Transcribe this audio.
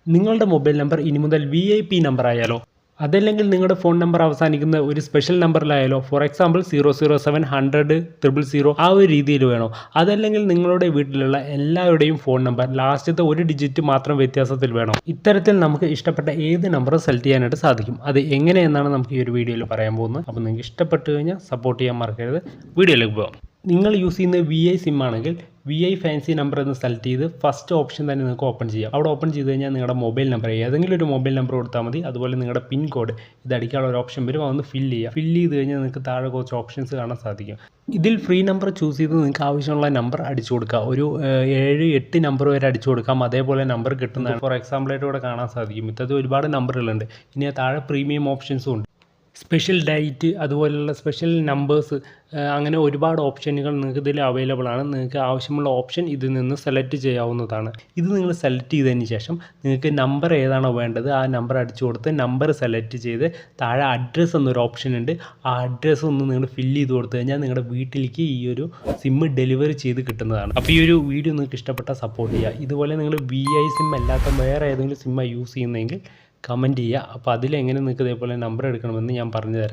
നിങ്ങളുടെ mobile number ഇനി മുതൽ VIP നമ്പർ ആയാലോ, അതല്ലെങ്കിൽ നിങ്ങളുടെ ഫോൺ നമ്പർ അവസാനിക്കുന്ന ഒരു സ്പെഷ്യൽ നമ്പറിലായാലോ, ഫോർ എക്സാമ്പിൾ 00700 ആ ഒരു രീതിയിൽ വേണോ, അതല്ലെങ്കിൽ നിങ്ങളുടെ വീട്ടിലുള്ള എല്ലാവരുടെയും ഫോൺ നമ്പർ ലാസ്റ്റത്തെ ഒരു ഡിജിറ്റ് മാത്രം വ്യത്യാസത്തിൽ വേണോ? ഇത്തരത്തിൽ നമുക്ക് ഇഷ്ടപ്പെട്ട ഏത് നമ്പറും സെലക്ട് ചെയ്യാനായിട്ട് സാധിക്കും. അത് എങ്ങനെയെന്നാണ് നമുക്ക് ഈ ഒരു വീഡിയോയിൽ പറയാൻ പോകുന്നത്. അപ്പോൾ നിങ്ങൾക്ക് ഇഷ്ടപ്പെട്ട് കഴിഞ്ഞാൽ സപ്പോർട്ട് ചെയ്യാൻ മറക്കരുത്. വീഡിയോയിലേക്ക് പോകാം. നിങ്ങൾ യൂസ് ചെയ്യുന്ന VI സിം ആണെങ്കിൽ VI ഫാൻസി നമ്പർ എന്ന് സെലക്ട് ചെയ്ത് ഫസ്റ്റ് ഓപ്ഷൻ തന്നെ നിങ്ങൾക്ക് ഓപ്പൺ ചെയ്യാം. അവിടെ ഓപ്പൺ ചെയ്ത് കഴിഞ്ഞാൽ നിങ്ങളുടെ മൊബൈൽ നമ്പർ ഏതെങ്കിലും ഒരു മൊബൈൽ നമ്പർ കൊടുത്താൽ മതി. അതുപോലെ നിങ്ങളുടെ പിൻ കോഡ് ഇത് അടിക്കാനുള്ള ഒരു ഓപ്ഷൻ വരും, അതൊന്ന് ഫില്ല് ചെയ്ത് കഴിഞ്ഞാൽ നിങ്ങൾക്ക് താഴെ കുറച്ച് ഓപ്ഷൻസ് കാണാൻ സാധിക്കും. ഇതിൽ ഫ്രീ നമ്പർ ചൂസ് ചെയ്ത് നിങ്ങൾക്ക് ആവശ്യമുള്ള നമ്പർ അടിച്ചു കൊടുക്കുക. ഒരു 7-8 നമ്പർ വരെ അടിച്ചു കൊടുക്കാം. അതേപോലെ നമ്പർ കിട്ടുന്നതാണ്. ഫോർ എക്സാമ്പിളായിട്ട് ഇവിടെ കാണാൻ സാധിക്കും. ഇത്തരത്തിൽ ഒരുപാട് നമ്പറുകളുണ്ട്. ഇനി താഴെ പ്രീമിയം ഓപ്ഷൻസും ഉണ്ട്. സ്പെഷ്യൽ ഡേറ്റ്, അതുപോലെയുള്ള സ്പെഷ്യൽ നമ്പേഴ്സ്, അങ്ങനെ ഒരുപാട് ഓപ്ഷനുകൾ നിങ്ങൾക്ക് ഇതിൽ അവൈലബിൾ ആണ്. നിങ്ങൾക്ക് ആവശ്യമുള്ള ഓപ്ഷൻ ഇതിൽ നിന്ന് സെലക്ട് ചെയ്യാവുന്നതാണ്. ഇത് നിങ്ങൾ സെലക്ട് ചെയ്തതിന് ശേഷം നിങ്ങൾക്ക് നമ്പർ ഏതാണോ വേണ്ടത് ആ നമ്പർ അടിച്ചു കൊടുത്ത് നമ്പർ സെലക്ട് ചെയ്ത് താഴെ അഡ്രസ്സ് എന്നൊരു ഓപ്ഷൻ ഉണ്ട്. ആ അഡ്രസ്സ് ഒന്ന് നിങ്ങൾ ഫില്ല് ചെയ്ത് കൊടുത്തു കഴിഞ്ഞാൽ നിങ്ങളുടെ വീട്ടിലേക്ക് ഈ ഒരു സിം ഡെലിവറി ചെയ്ത് കിട്ടുന്നതാണ്. അപ്പോൾ ഈ ഒരു വീഡിയോ നിങ്ങൾക്ക് ഇഷ്ടപ്പെട്ടാൽ സപ്പോർട്ട് ചെയ്യുക. ഇതുപോലെ നിങ്ങൾ VI സിം അല്ലാത്ത വേറെ ഏതെങ്കിലും സിമ്മാണ് യൂസ് ചെയ്യുന്നതെങ്കിൽ കമൻറ്റ് ചെയ്യുക. അപ്പോൾ അതിലെങ്ങനെ നിങ്ങൾക്ക് ഇതേപോലെ നമ്പർ എടുക്കണമെന്ന് ഞാൻ പറഞ്ഞു തരാം.